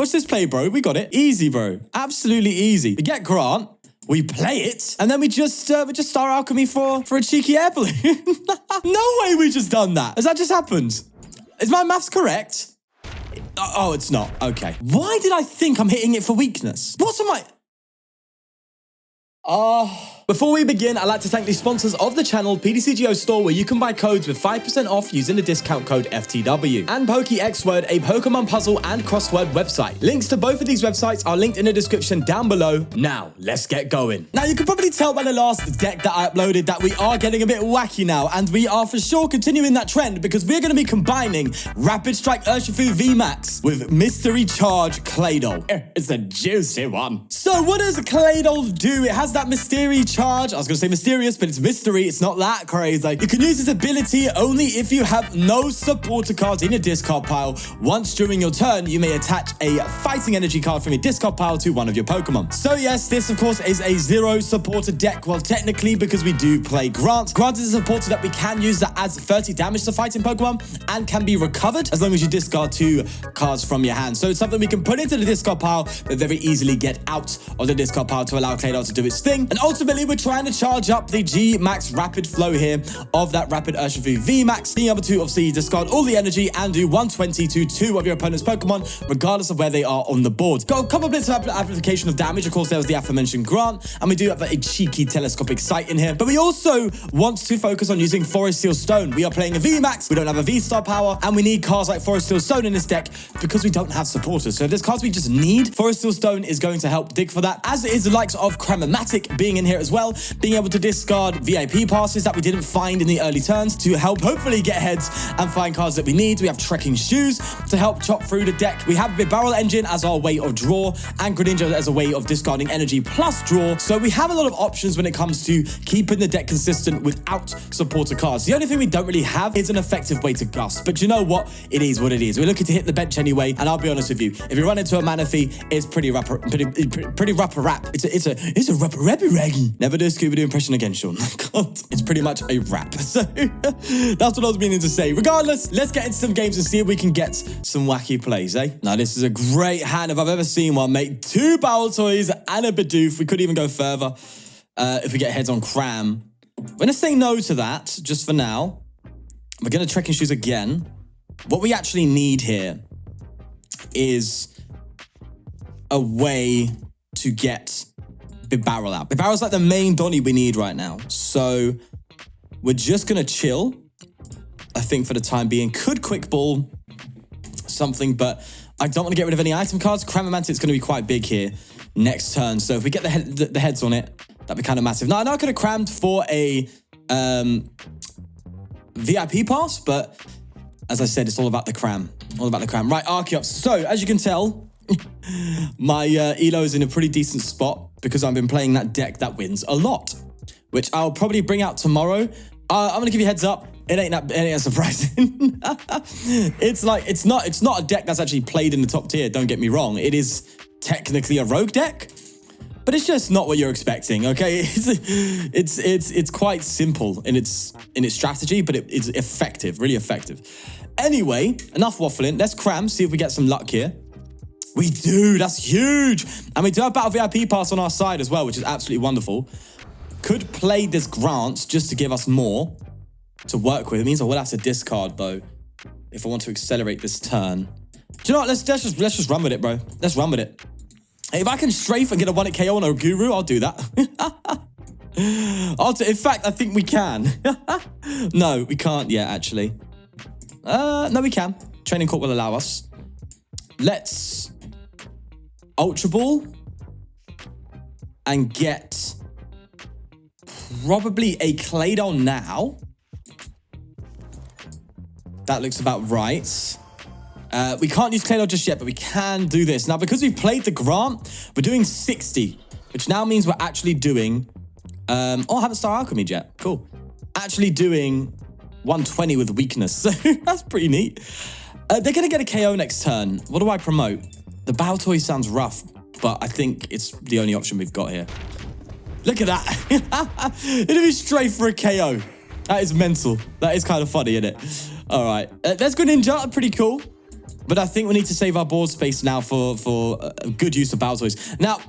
Watch this play, bro. We got it. Easy, bro. Absolutely easy. We get Grant. We play it, and then we just Star Alchemy for a cheeky air balloon. No way we just done that. Has that just happened? Is my maths correct? Oh, it's not. Okay. Why did I think I'm hitting it for weakness? What am I... Before we begin, I'd like to thank the sponsors of the channel, PDCGO Store, where you can buy codes with 5% off using the discount code FTW, and PokéXWord, a Pokemon puzzle and crossword website. Links to both of these websites are linked in the description down below. Now, let's get going. Now, you can probably tell by the last deck that I uploaded that we are getting a bit wacky now, and we are for sure continuing that trend because we're going to be combining Rapid Strike Urshifu Vmax with Mystery Charge Claydol. It's a juicy one. So what does Claydol do? It has that Mystery Charge. I was going to say mysterious, but it's mystery. It's not that crazy. You can use this ability only if you have no supporter cards in your discard pile. Once during your turn, you may attach a fighting energy card from your discard pile to one of your Pokemon. So yes, this of course is a zero supporter deck. Well, technically, because we do play Grant. Grant is a supporter that we can use that adds 30 damage to fighting Pokemon and can be recovered as long as you discard 2 cards from your hand. So it's something we can put into the discard pile, but very easily get out of the discard pile to allow Claydol to do its thing. And ultimately, we're trying to charge up the G-Max rapid flow here of that Rapid Urshifu VMAX, being able to obviously discard all the energy and do 120 to 2 of your opponent's Pokemon, regardless of where they are on the board. Got a couple of bits of application of damage. Of course, there was the aforementioned Grant, and we do have a cheeky Telescopic Sight in here. But we also want to focus on using Forest Seal Stone. We are playing a VMAX, we don't have a V-Star power, and we need cards like Forest Seal Stone in this deck because we don't have supporters. So if there's cards we just need, Forest Seal Stone is going to help dig for that, as is the likes of Cram-o-matic being in here as well, being able to discard VIP passes that we didn't find in the early turns to help hopefully get heads and find cards that we need. We have Trekking Shoes to help chop through the deck. We have Bibarel Engine as our way of draw, and Greninja as a way of discarding energy plus draw. So we have a lot of options when it comes to keeping the deck consistent without supporter cards. The only thing we don't really have is an effective way to gust. But you know what? It is what it is. We're looking to hit the bench anyway, and I'll be honest with you, if you run into a Manaphy, it's pretty rough rap. It's a rapper-rappy raggy. Never do a Scooby-Doo impression again, Sean. God, it's pretty much a rap. So that's what I was meaning to say. Regardless, let's get into some games and see if we can get some wacky plays, eh? Now, this is a great hand if I've ever seen one, mate. 2 Baltoys and a Bidoof. We could even go further if we get heads on Cram. We're going to say no to that, just for now. We're going to Trekking Shoes again. What we actually need here is a way to get Bibarel out. Bibarel's like the main Donny we need right now. So we're just going to chill, I think, for the time being. Could quick ball something, but I don't want to get rid of any item cards. Cram-o-matic's going to be quite big here next turn. So if we get the heads on it, that'd be kind of massive. Now, I know I could have crammed for a VIP pass, but as I said, it's all about the cram. All about the cram. Right, Archeops. So as you can tell, my Elo is in a pretty decent spot because I've been playing that deck that wins a lot, which I'll probably bring out tomorrow. I'm going to give you a heads up. It ain't that surprising. it's not a deck that's actually played in the top tier. Don't get me wrong. It is technically a rogue deck, but it's just not what you're expecting. Okay, it's quite simple in its strategy, but it's effective, really effective. Anyway, enough waffling. Let's cram. See if we get some luck here. We do. That's huge. And we do have Battle VIP Pass on our side as well, which is absolutely wonderful. Could play this Grant just to give us more to work with. It means I will have to discard, though, if I want to accelerate this turn. Do you know what? Let's just run with it, bro. Let's run with it. Hey, if I can strafe and get a 1-hit KO on a Guru, I'll do that. In fact, I think we can. No, we can't yet, actually. No, we can. Training Court will allow us. Let's Ultra Ball and get probably a Claydol now. That looks about right. We can't use Claydol just yet, but we can do this. Now, because we've played the Grant, we're doing 60, which now means we're actually doing... I haven't Star Alchemy yet. Cool. Actually doing 120 with weakness. So that's pretty neat. They're going to get a KO next turn. What do I promote? The Baltoy sounds rough, but I think it's the only option we've got here. Look at that. It'll be straight for a KO. That is mental. That is kind of funny, isn't it? All right. Let's go Ninja. Pretty cool. But I think we need to save our board space now for a good use of Baltoys. Now,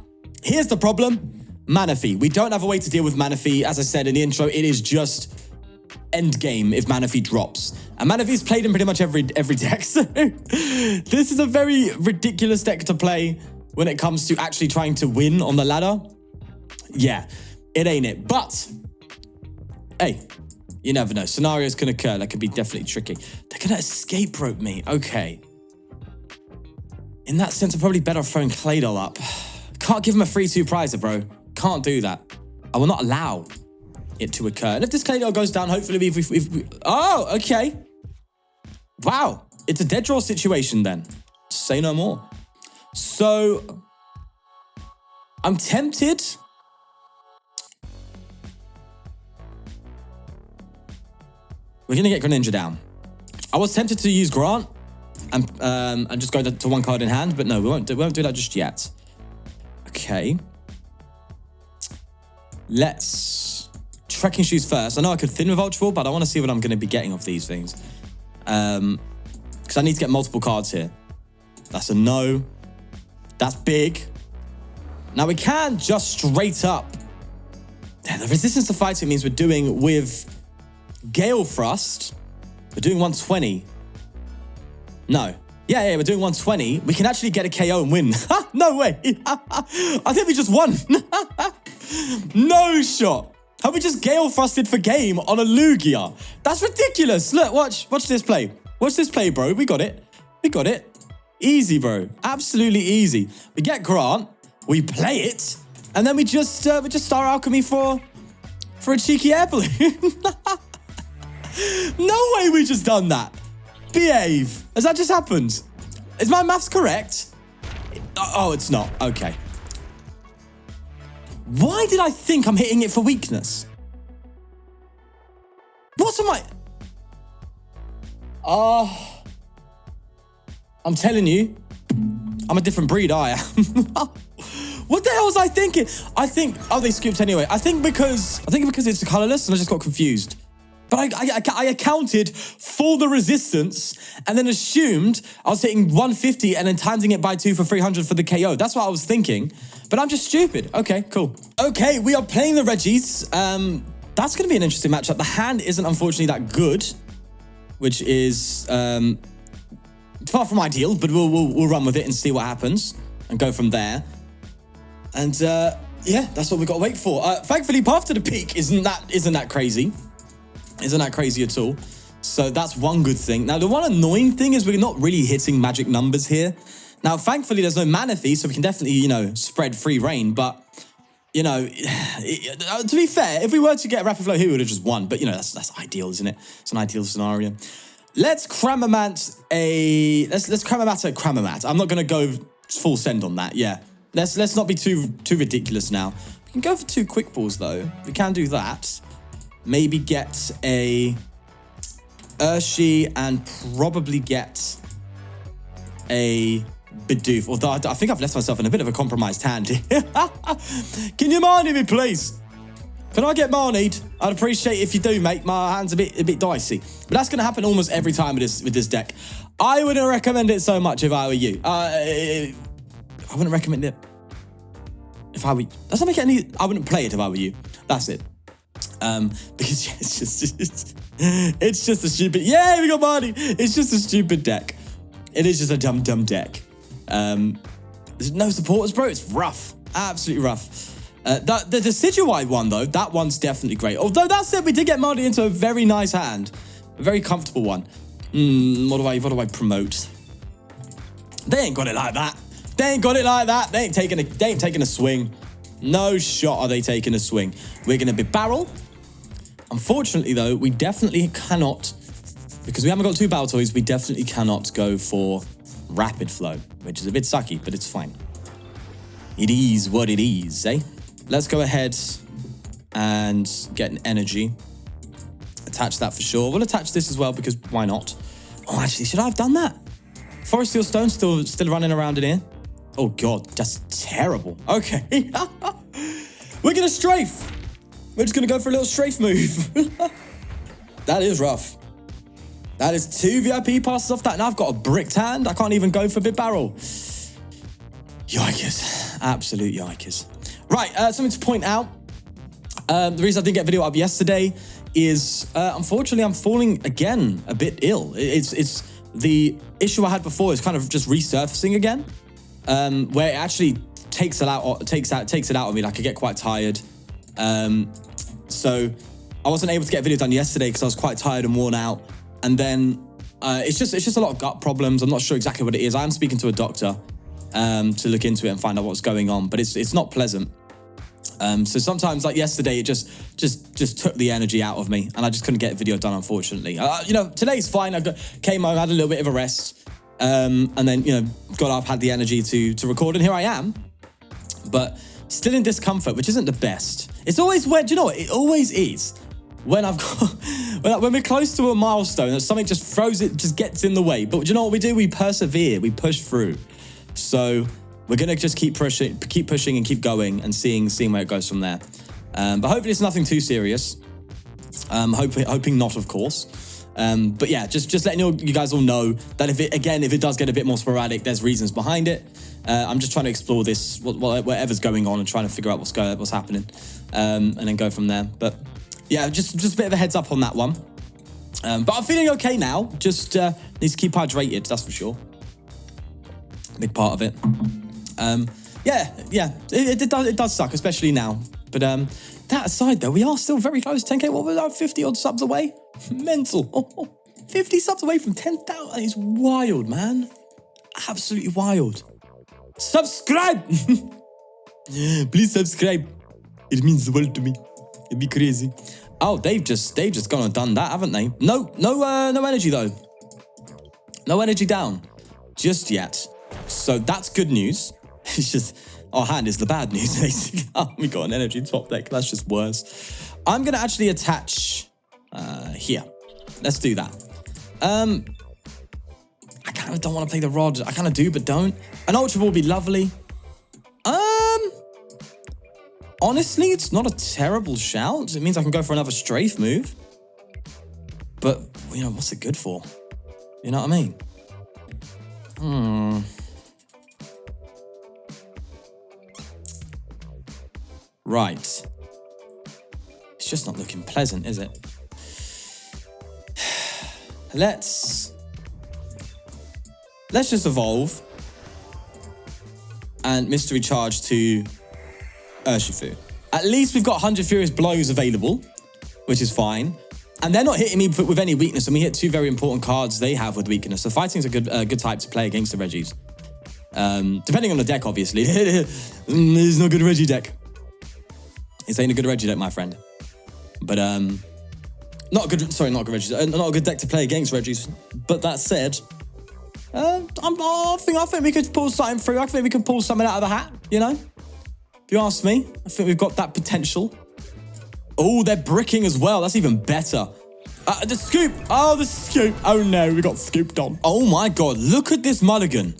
here's the problem. Manaphy. We don't have a way to deal with Manaphy. As I said in the intro, it is just end game if Manaphy drops. And Manaphy's played in pretty much every deck. So this is a very ridiculous deck to play when it comes to actually trying to win on the ladder. Yeah, it ain't it. But, hey, you never know. Scenarios can occur. That could be definitely tricky. They're going to escape rope me. Okay. In that sense, I'm probably better off throwing Claydol up. Can't give him a 3-2 prizer, bro. Can't do that. I will not allow it to occur. And if this Claydol goes down, hopefully we... Oh, okay. Wow. It's a dead draw situation then. Say no more. So, I'm tempted. We're going to get Greninja down. I was tempted to use Grant and just go to one card in hand, but no, we won't do that just yet. Okay. Let's Trekking Shoes first. I know I could thin with Ultra Ball, but I want to see what I'm going to be getting off these things. Because I need to get multiple cards here. That's a no. That's big. Now we can just straight up. The resistance to fighting means we're doing with Gale Thrust. We're doing 120. No. Yeah, we're doing 120. We can actually get a KO and win. No way. I think we just won. No shot. Have we just Gale Thrusted for game on a Lugia? That's ridiculous. Look, watch this play. Watch this play, bro. We got it. We got it. Easy, bro. Absolutely easy. We get Grant. We play it. And then we just Star Alchemy for a cheeky Air Balloon. No way we just done that. Behave. Has that just happened? Is my maths correct? Oh, it's not. Okay. Why did I think I'm hitting it for weakness? What am I... I'm telling you, I'm a different breed, I am. What the hell was I thinking? Oh, they scooped anyway. I think because it's colorless and I just got confused. But I accounted for the resistance and then assumed I was hitting 150 and then timesing it by 2 for 300 for the KO. That's what I was thinking. But I'm just stupid. Okay, cool. Okay, we are playing the Reggies. That's going to be an interesting matchup. The hand isn't unfortunately that good, which is far from ideal, but we'll run with it and see what happens and go from there. And yeah, that's what we got to wait for. Thankfully, path to the peak isn't that crazy. Isn't that crazy at all? So that's one good thing. Now, the one annoying thing is we're not really hitting magic numbers here. Now, thankfully, there's no Manaphy, so we can definitely, you know, spread free reign. But, you know, to be fair, if we were to get a Rapid Flow here, we would have just won. But, you know, that's ideal, isn't it? It's an ideal scenario. Let's Cram-o-matic a Cram-o-matic. I'm not going to go full send on that, yeah. Let's not be too ridiculous now. We can go for 2 quick balls, though. We can do that. Maybe get a Urshifu and probably get a Bidoof. Although I think I've left myself in a bit of a compromised hand here. Can you Marnie me, please? Can I get Marnied? I'd appreciate if you do, mate. My hand's a bit dicey. But that's going to happen almost every time with this deck. I wouldn't recommend it so much if I were you. I wouldn't recommend it if I were you. Does that make any... I wouldn't play it if I were you. That's it. Because yeah, it's just a stupid... Yeah, we got Marnie. It's just a stupid deck. It is just a dumb deck. There's no supporters, bro. It's rough. Absolutely rough. The Decidueye one, though, that one's definitely great. Although that said, we did get Marnie into a very nice hand. A very comfortable one. What do I promote? They ain't got it like that. They ain't got it like that. They ain't taking a swing. No shot are they taking a swing. We're going to Bibarel. Unfortunately, though, we definitely cannot, because we haven't got 2 Baltoys, we definitely cannot go for Rapid Flow, which is a bit sucky, but it's fine. It is what it is, eh? Let's go ahead and get an energy. Attach that for sure. We'll attach this as well, because why not? Oh, actually, should I have done that? Forest Steel Stone still running around in here. Oh, God, that's terrible. Okay. We're going to strafe. We're just going to go for a little strafe move. That is rough. That is 2 VIP passes off that. Now I've got a bricked hand. I can't even go for Bibarel. Yikers. Absolute yikers. Right, something to point out. The reason I didn't get a video up yesterday is, unfortunately, I'm falling again a bit ill. It's the issue I had before is kind of just resurfacing again, where it actually takes it out of me. Like I get quite tired. So I wasn't able to get a video done yesterday because I was quite tired and worn out. And then it's just a lot of gut problems. I'm not sure exactly what it is. I am speaking to a doctor to look into it and find out what's going on, but it's not pleasant. So sometimes, like yesterday, it just took the energy out of me, and I just couldn't get a video done, unfortunately. You know, today's fine. Came home, had a little bit of a rest, and then, you know, got up, had the energy to record, and here I am. But still in discomfort, which isn't the best. It's always when, do you know what? It always is when I've got, when we're close to a milestone, that something just throws it, just gets in the way. But do you know what we do? We persevere, we push through. So we're gonna just keep pushing and keep going and seeing where it goes from there. But hopefully it's nothing too serious. Hoping not, of course. But yeah, just letting you guys all know that if it does get a bit more sporadic, there's reasons behind it. I'm just trying to explore this, whatever's going on, and trying to figure out what's happening, and then go from there. But yeah, just a bit of a heads up on that one. But I'm feeling okay now. Just need to keep hydrated, that's for sure. Big part of it. Yeah, it does suck, especially now. But that aside, though, we are still very close. 10K, what was that? 50 odd subs away? Mental. 50 subs away from 10,000. It's wild, man. Absolutely wild. Subscribe. Please subscribe. It means the world to me. It'd be crazy. Oh, they've just gone and done that, haven't they? No energy though. No energy down just yet. So that's good news. It's just our hand is the bad news, basically. Oh, we got an energy top deck. That's just worse. I'm gonna actually attach here. Let's do that. I kind of don't want to play the rod. I kind of do, but don't. An Ultra Ball would be lovely. Honestly, it's not a terrible shout. It means I can go for another strafe move. But, you know, what's it good for? You know what I mean? Right. It's just not looking pleasant, is it? Let's just evolve and mystery charge to Urshifu. At least we've got 100 Furious Blows available, which is fine. And they're not hitting me with any weakness, and we hit 2 very important cards they have with weakness. So fighting's a good type to play against the Reggies. Depending on the deck, obviously. There's no good Reggie deck. This ain't a good Reggie deck, my friend. But not a good Reggies. Not a good deck to play against Reggies. But that said, I think we could pull something through. I think we could pull something out of the hat, you know? If you ask me, I think we've got that potential. Oh, they're bricking as well. That's even better. The scoop. Oh, the scoop. Oh, no, we got scooped on. Oh, my God. Look at this mulligan.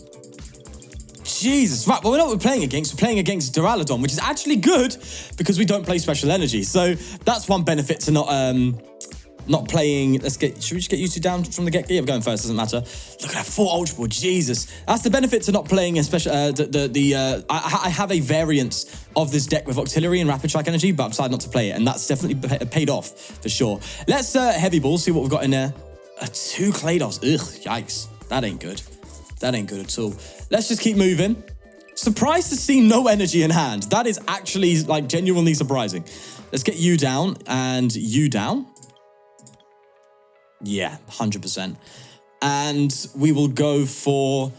Jesus. Right, well, we're not playing against. We're playing against Duraludon, which is actually good because we don't play Special Energy. So that's one benefit to not playing. Should we just get you two down from the get? Yeah, we're going first. Doesn't matter. Look at that 4 Ultra Ball. Jesus, that's the benefit to not playing a special. I have a variant of this deck with Octillery and Rapid Strike Energy, but I've decided not to play it, and that's definitely paid off for sure. Let's Heavy Ball. See what we've got in there. 2 Claydos. Ugh, yikes. That ain't good. That ain't good at all. Let's just keep moving. Surprised to see no energy in hand. That is actually like genuinely surprising. Let's get you down and you down. Yeah, 100%. And we will go for...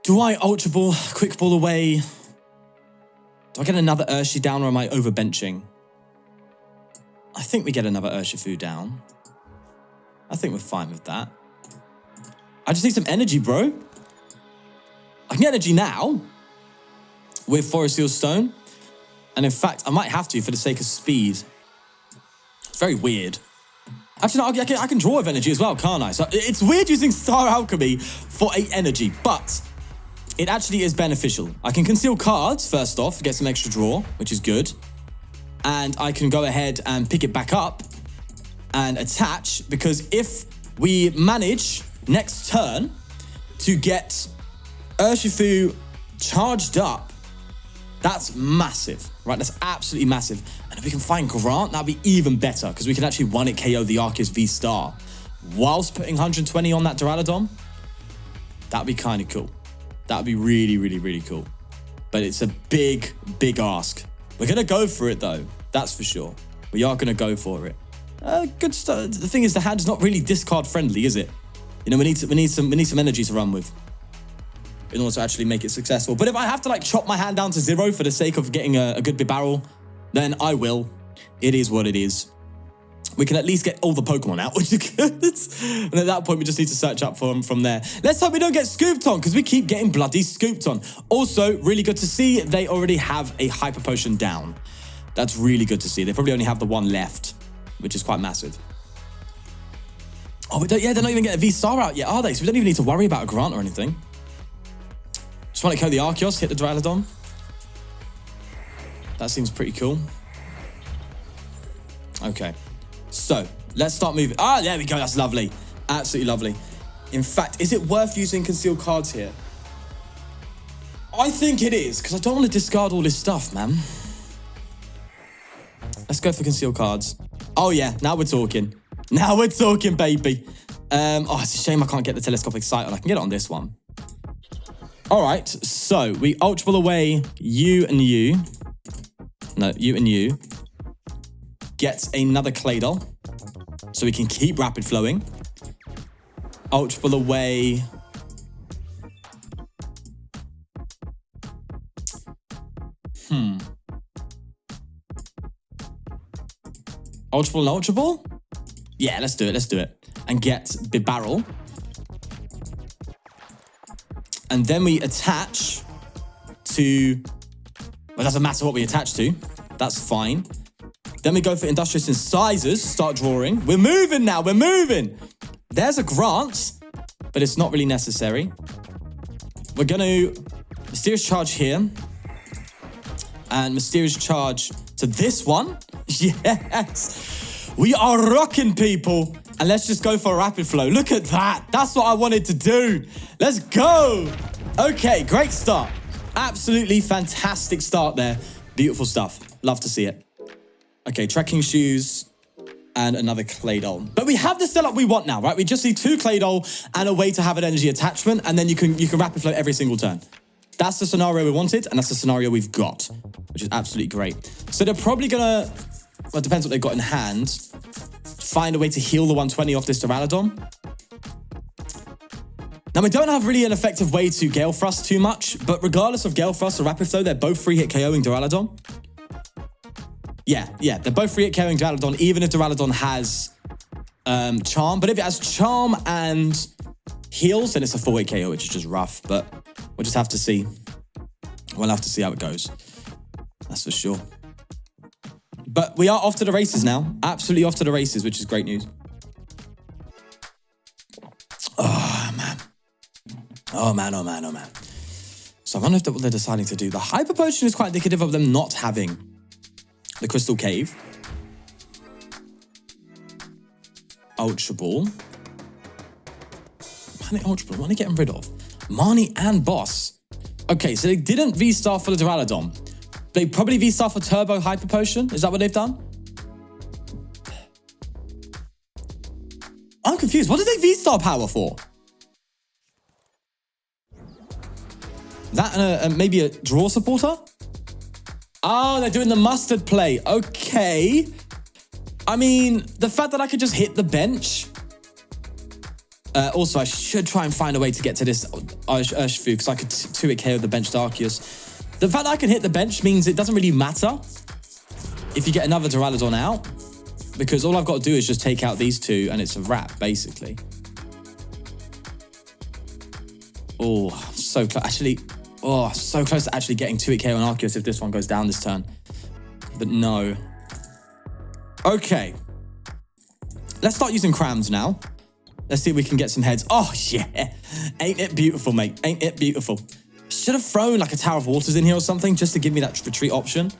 Do I Ultra Ball, Quick Ball away? Do I get another Urshifu down or am I overbenching? I think we get another Urshifu down. I think we're fine with that. I just need some energy, bro. I can get energy now with Forest Seal Stone. And in fact, I might have to for the sake of speed. It's very weird. Actually, no, I can draw with energy as well, can't I? So it's weird using Star Alchemy for 8 energy, but it actually is beneficial. I can conceal cards, first off, get some extra draw, which is good. And I can go ahead and pick it back up and attach, because if we manage next turn to get Urshifu charged up. That's massive, right? That's absolutely massive. And if we can find Grant, that'd be even better because we can actually one-hit KO the Arceus V-Star whilst putting 120 on that Duraludon. That'd be kind of cool. That'd be really, really, really cool. But it's a big, big ask. We're going to go for it, though. That's for sure. We are going to go for it. Good stuff. The thing is, the hand's not really discard friendly, is it? You know, we need some energy to run with in order to actually make it successful. But if I have to like chop my hand down to 0 for the sake of getting a good Bibarel, then I will. It is what it is. We can at least get all the Pokemon out, which is good. And at that point, we just need to search up for them from there. Let's hope we don't get scooped on, because we keep getting bloody scooped on. Also, really good to see they already have a Hyper Potion down. That's really good to see. They probably only have the one left, which is quite massive. Oh, yeah, they're not even getting a V-Star out yet, are they? So we don't even need to worry about a Grant or anything. Just want to KO the Arceus, hit the Duraludon. That seems pretty cool. Okay. So, let's start moving. Ah, there we go. That's lovely. Absolutely lovely. In fact, is it worth using concealed cards here? I think it is, because I don't want to discard all this stuff, man. Let's go for concealed cards. Oh, yeah. Now we're talking. Now we're talking, baby. Oh, it's a shame I can't get the telescopic sight on. I can get it on this one. All right. So, we Ultra Ball away you and you. No, you and you. Get another Claydol, so we can keep rapid flowing. Ultra Ball away. Ultra Ball and Ultra Ball? Yeah, let's do it, let's do it. And get Bibarel. And then we attach to... Well, it doesn't matter what we attach to. That's fine. Then we go for Industrious Incisors, start drawing. We're moving now, we're moving. There's a Grant, but it's not really necessary. We're going to Mysterious Charge here. And Mysterious Charge to this one. Yes. We are rocking, people. And let's just go for a rapid flow. Look at that. That's what I wanted to do. Let's go. Okay, great start. Absolutely fantastic start there. Beautiful stuff. Love to see it. Okay, Trekking Shoes and another Claydol. But we have the setup we want now, right? We just need 2 Claydol and a way to have an energy attachment, and then you can rapid flow every single turn. That's the scenario we wanted, and that's the scenario we've got, which is absolutely great. So they're probably gonna, well, it depends what they've got in hand, find a way to heal the 120 off this Duraludon. Now, we don't have really an effective way to Gale Thrust too much, but regardless of Gale Thrust or Rapid Flow, they're both 3-hit KOing Duraludon. Yeah, they're both 3-hit KOing Duraludon, even if Duraludon has Charm. But if it has Charm and Heals, then it's a 4-hit KO, which is just rough. But we'll just have to see. We'll have to see how it goes. That's for sure. But we are off to the races now. Absolutely off to the races, which is great news. Oh, man. Oh, man, oh, man, oh, man. So I wonder if what they're deciding to do. The Hyper Potion is quite indicative of them not having the Crystal Cave. Ultra Ball. How many Ultra Ball? What are they getting rid of? Marnie and Boss. Okay, so they didn't V-Star for the Duraludon. They probably V-Star for Turbo Hyper Potion. Is that what they've done? I'm confused. What did they V-Star power for? That and maybe a draw supporter? Oh, they're doing the mustard play. Okay. I mean, the fact that I could just hit the bench. Also, I should try and find a way to get to this Urshifu because I could 2-hit KO the bench Arceus. The fact that I can hit the bench means it doesn't really matter if you get another Duraludon out, because all I've got to do is just take out these 2 and it's a wrap, basically. Oh, so close. Actually, oh, so close to actually getting 2-hit KO on Arceus if this one goes down this turn. But no. Okay. Let's start using Crams now. Let's see if we can get some heads. Oh, yeah. Ain't it beautiful, mate? Ain't it beautiful? Should have thrown like a Tower of Waters in here or something just to give me that retreat option.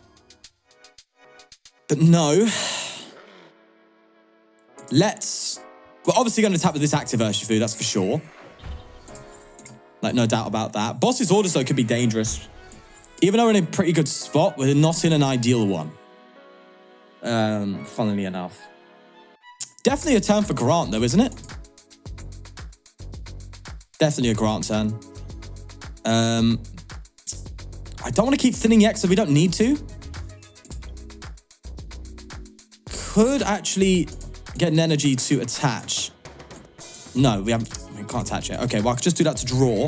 But no. Let's We're obviously going to tap with this active Urshifu, that's for sure. Like, no doubt about that. Boss's orders, though, could be dangerous. Even though we're in a pretty good spot, we're not in an ideal one. Funnily enough. Definitely a turn for Grant, though, isn't it? Definitely a Grant turn. I don't want to keep thinning yet, so we don't need to. Could actually get an energy to attach. No, we can't attach it. Okay, well, I could just do that to draw.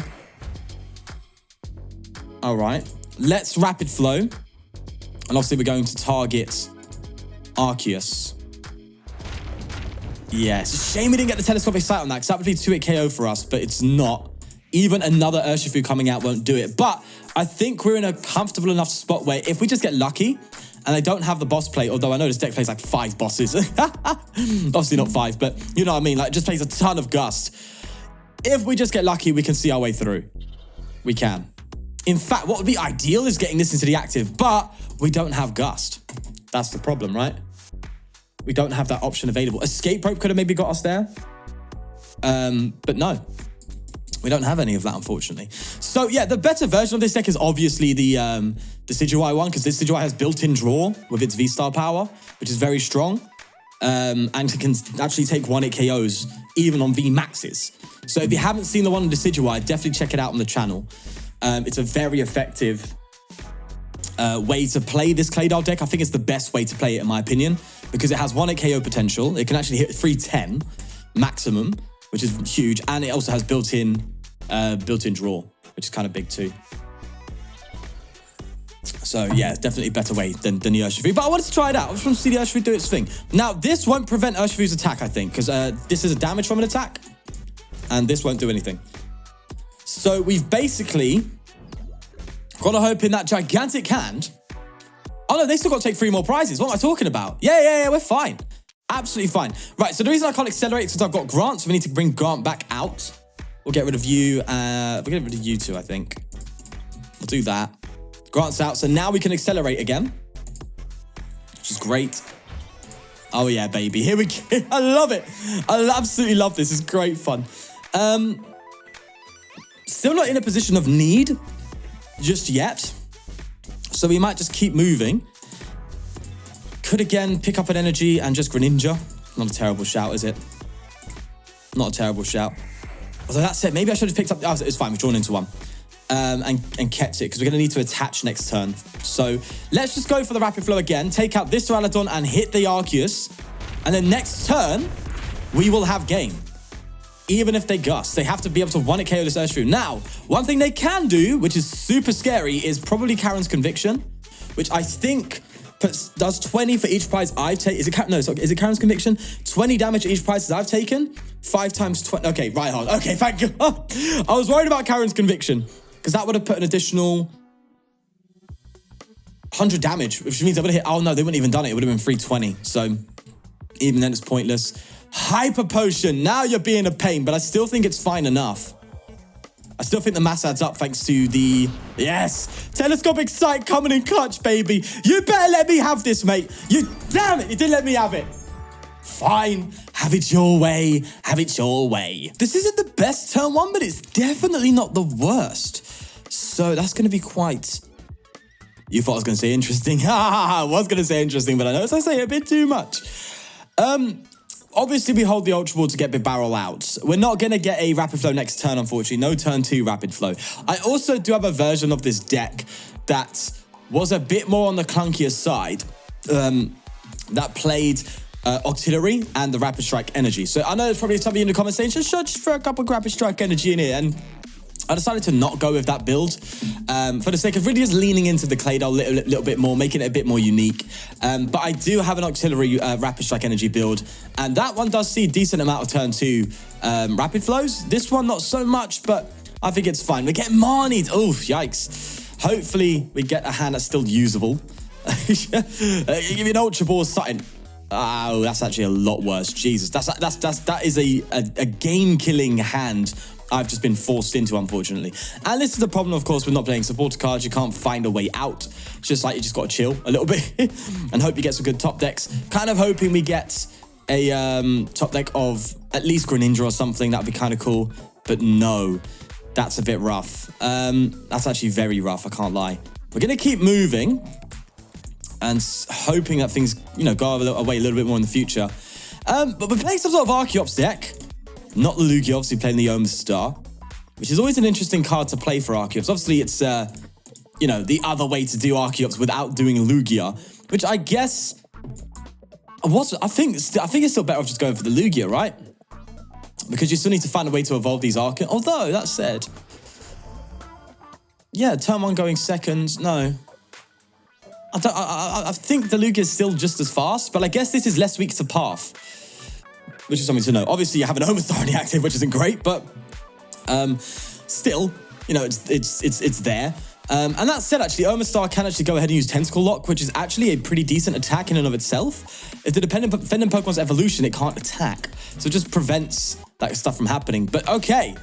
All right. Let's rapid flow. And obviously, we're going to target Arceus. Yeah, it's a shame we didn't get the Telescopic Sight on that, because that would be 2-hit KO for us, but it's not. Even another Urshifu coming out won't do it. But I think we're in a comfortable enough spot where if we just get lucky, and they don't have the boss plate, although I know this deck plays like 5 bosses. Obviously not 5, but you know what I mean? Like, it just plays a ton of Gust. If we just get lucky, we can see our way through. We can. In fact, what would be ideal is getting this into the active, but we don't have Gust. That's the problem, right? We don't have that option available. Escape Rope could have maybe got us there. But no. We don't have any of that, unfortunately. So, yeah, the better version of this deck is obviously the Decidueye one, because this Decidueye has built-in draw with its V-Star power, which is very strong. And it can actually take 1-hit KOs, even on V-Maxes. So if you haven't seen the one on Decidueye, definitely check it out on the channel. It's a very effective way to play this Claydol deck. I think it's the best way to play it, in my opinion, because it has 1-hit KO potential. It can actually hit 310 maximum, which is huge, and it also has built-in draw, which is kind of big too. So yeah, it's definitely a better way than the Urshifu. But I wanted to try it out. I just want to see the Urshifu do its thing. Now, this won't prevent Urshifu's attack, I think, because this is a damage from an attack, and this won't do anything. So we've basically got to hope in that gigantic hand. Oh no, they still got to take 3 more prizes. What am I talking about? Yeah, we're fine. Absolutely fine. Right, so the reason I can't accelerate is because I've got Grant, so we need to bring Grant back out. We'll get rid of you. We'll get rid of you two, I think. We'll do that. Grant's out, so now we can accelerate again, which is great. Oh yeah, baby. Here we go. I love it. I absolutely love this. It's great fun. Still not in a position of need just yet, so we might just keep moving. Could again pick up an energy and just Greninja. Not a terrible shout, is it? Not a terrible shout. Although that said, maybe I should have picked up... Oh, it's fine, we've drawn into one. And kept it, because we're going to need to attach next turn. So let's just go for the Rapid Flow again, take out this Duraludon and hit the Arceus. And then next turn, we will have game. Even if they Gust, they have to be able to 1-hit KO this Urshifu. Now, one thing they can do, which is super scary, is probably Karen's Conviction, which I think... does 20 for each prize I've taken. Is it Karen's Conviction? 20 damage each prize I've taken. 5 times 20. Okay, right hard. Okay, thank you. I was worried about Karen's Conviction, because that would have put an additional 100 damage, which means I would have hit. Oh no, they wouldn't even done it. It would have been 320. So even then, it's pointless. Hyper Potion. Now you're being a pain, but I still think it's fine enough. I still think the mass adds up thanks to the... Yes! Telescopic Sight coming in clutch, baby. You better let me have this, mate. Damn it, you didn't let me have it. Fine. Have it your way. Have it your way. This isn't the best turn 1, but it's definitely not the worst. So that's going to be quite... You thought I was going to say interesting. I was going to say interesting, but I know I say a bit too much. Obviously, we hold the Ultra Ball to get Bibarel out. We're not going to get a Rapid Flow next turn, unfortunately. No turn 2 Rapid Flow. I also do have a version of this deck that was a bit more on the clunkier side, that played Auxiliary and the Rapid Strike Energy. So I know there's probably some of you in the comments saying, just throw a couple of Rapid Strike Energy in here. And I decided to not go with that build for the sake of really just leaning into the Claydol a little bit more, making it a bit more unique. But I do have an Auxiliary Rapid Strike Energy build, and that one does see a decent amount of turn 2 Rapid Flows. This one, not so much, but I think it's fine. We're getting Marnied. Oof, yikes. Hopefully, we get a hand that's still usable. Give me an Ultra Ball something. Oh, that's actually a lot worse. Jesus, that is a game-killing hand I've just been forced into, unfortunately. And this is the problem, of course, with not playing supporter cards. You can't find a way out. It's just like you just got to chill a little bit and hope you get some good top decks. Kind of hoping we get a top deck of at least Greninja or something. That'd be kind of cool. But no, that's a bit rough. That's actually very rough, I can't lie. We're going to keep moving and hoping that things, you know, go away a little bit more in the future. But we're playing some sort of Archeops deck. Not the Lugia, obviously playing the Omastar, which is always an interesting card to play for Archeops. Obviously, it's, you know, the other way to do Archeops without doing Lugia, which I guess... I think it's still better off just going for the Lugia, right? Because you still need to find a way to evolve these Archeops. Although, that said... Yeah, turn 1 going second, no. I think the Lugia is still just as fast, but I guess this is less weak to Path, which is something to know. Obviously, you have an Omastar already active, which isn't great, but still, you know, it's there. And that said, actually, Omastar can actually go ahead and use Tentacle Lock, which is actually a pretty decent attack in and of itself. If the defending Pokemon's evolution, it can't attack, so it just prevents that stuff from happening. But okay.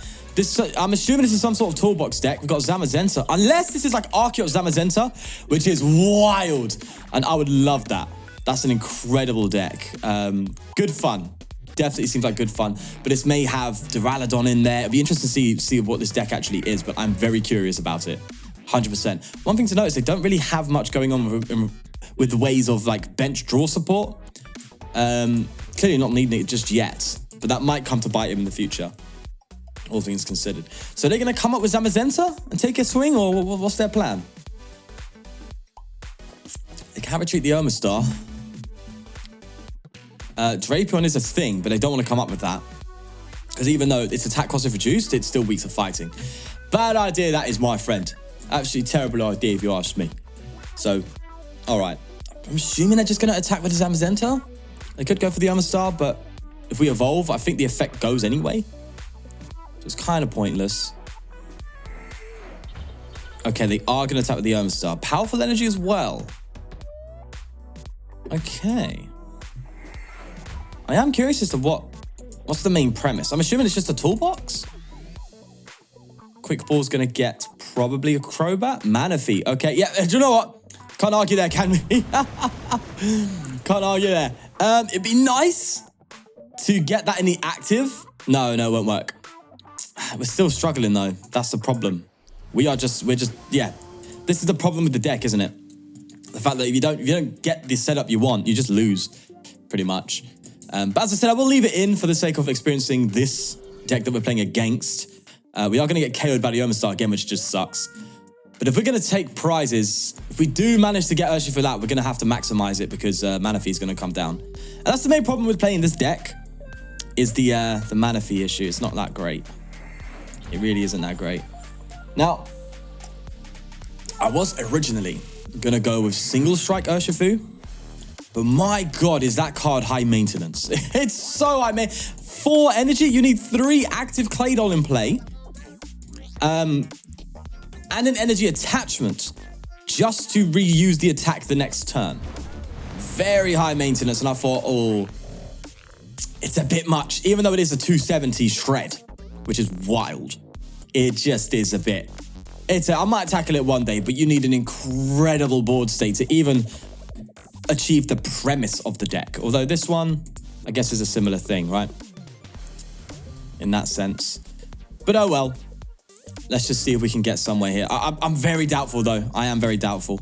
I'm assuming this is some sort of toolbox deck. We've got Zamazenta. Unless this is like Archeops Zamazenta, which is wild. And I would love that. That's an incredible deck. Good fun. Definitely seems like good fun. But this may have Duraludon in there. It'd be interesting to see what this deck actually is, but I'm very curious about it. 100%. One thing to notice, they don't really have much going on with the ways of like bench draw support. Clearly not needing it just yet, but that might come to bite him in the future. All things considered. So they're going to come up with Zamazenta and take a swing, or what's their plan? They can retreat the Omastar. Drapion is a thing, but they don't want to come up with that. Because even though its attack cost is reduced, it's still weak to fighting. Bad idea, that is, my friend. Absolutely terrible idea, if you ask me. So, alright. I'm assuming they're just going to attack with the Zamazenta. They could go for the Omastar, but if we evolve, I think the effect goes anyway. So it's kind of pointless. Okay, they are going to attack with the Omastar. Powerful energy as well. Okay. I am curious as to what's the main premise. I'm assuming it's just a toolbox. Quick Ball's going to get probably a Crobat. Manaphy. Okay, yeah, do you know what? Can't argue there, can we? Can't argue there. It'd be nice to get that in the active. No, it won't work. We're still struggling though. That's the problem. We're just, yeah. This is the problem with the deck, isn't it? The fact that if you don't get the setup you want, you just lose, pretty much. But as I said, I will leave it in for the sake of experiencing this deck that we're playing against. We are going to get KO'd by the Omastar again, which just sucks. But if we're going to take prizes, if we do manage to get Urshifu out, we're going to have to maximize it because Manaphy is going to come down. And that's the main problem with playing this deck, is the Manaphy issue. It's not that great. It really isn't that great. Now, I was originally going to go with single strike Urshifu, but my God, is that card high maintenance. It's so high maintenance. 4 energy, you need 3 active Claydol in play. And an energy attachment just to reuse the attack the next turn. Very high maintenance, and I thought, oh, it's a bit much, even though it is a 270 shred, which is wild. It just is a bit. I might tackle it one day, but you need an incredible board state to even achieve the premise of the deck. Although this one, I guess, is a similar thing, right? In that sense. But oh well. Let's just see if we can get somewhere here. I'm very doubtful, though. I am very doubtful.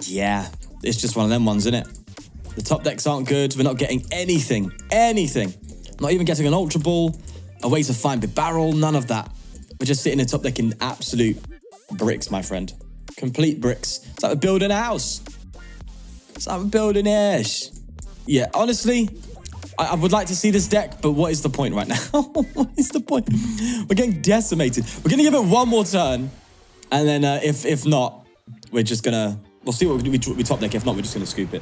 Yeah, it's just one of them ones, isn't it? The top decks aren't good. We're not getting anything. Anything. Not even getting an Ultra Ball. A way to find Bibarel. None of that. We're just sitting in top deck in absolute bricks, my friend. Complete bricks. It's like we're building a house. It's like we're building ish. Yeah, honestly, I would like to see this deck, but what is the point right now? What is the point? We're getting decimated. We're going to give it one more turn. And then if not, we're just going to... We'll see what we top deck. If not, we're just going to scoop it.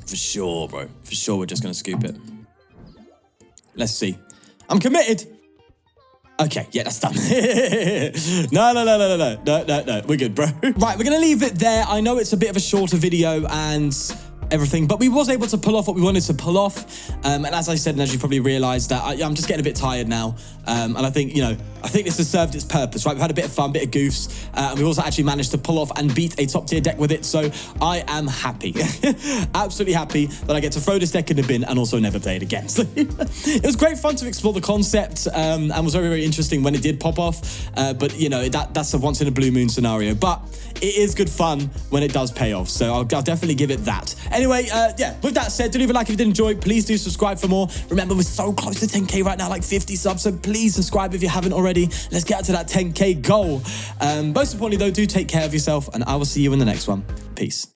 For sure, bro. For sure, we're just going to scoop it. Let's see. I'm committed. Okay, yeah, that's done. No. We're good, bro. Right, we're going to leave it there. I know it's a bit of a shorter video and everything, but we was able to pull off what we wanted to pull off. And as I said, and as you probably realized, that I'm just getting a bit tired now. And I think, you know, I think this has served its purpose, right? We've had a bit of fun, bit of goofs, and we've also actually managed to pull off and beat a top tier deck with it, so I am happy. Absolutely happy that I get to throw this deck in the bin and also never play it again. So it was great fun to explore the concept, and was very, very interesting when it did pop off, but you know, that's a once in a blue moon scenario, but it is good fun when it does pay off, so I'll definitely give it that. Anyway, yeah, with that said, do leave a like if you did enjoy. Please do subscribe for more. Remember, we're so close to 10k right now, like 50 subs, so please subscribe if you haven't already. Let's get to that 10k goal. Most importantly though, do take care of yourself, and I will see you in the next one. Peace.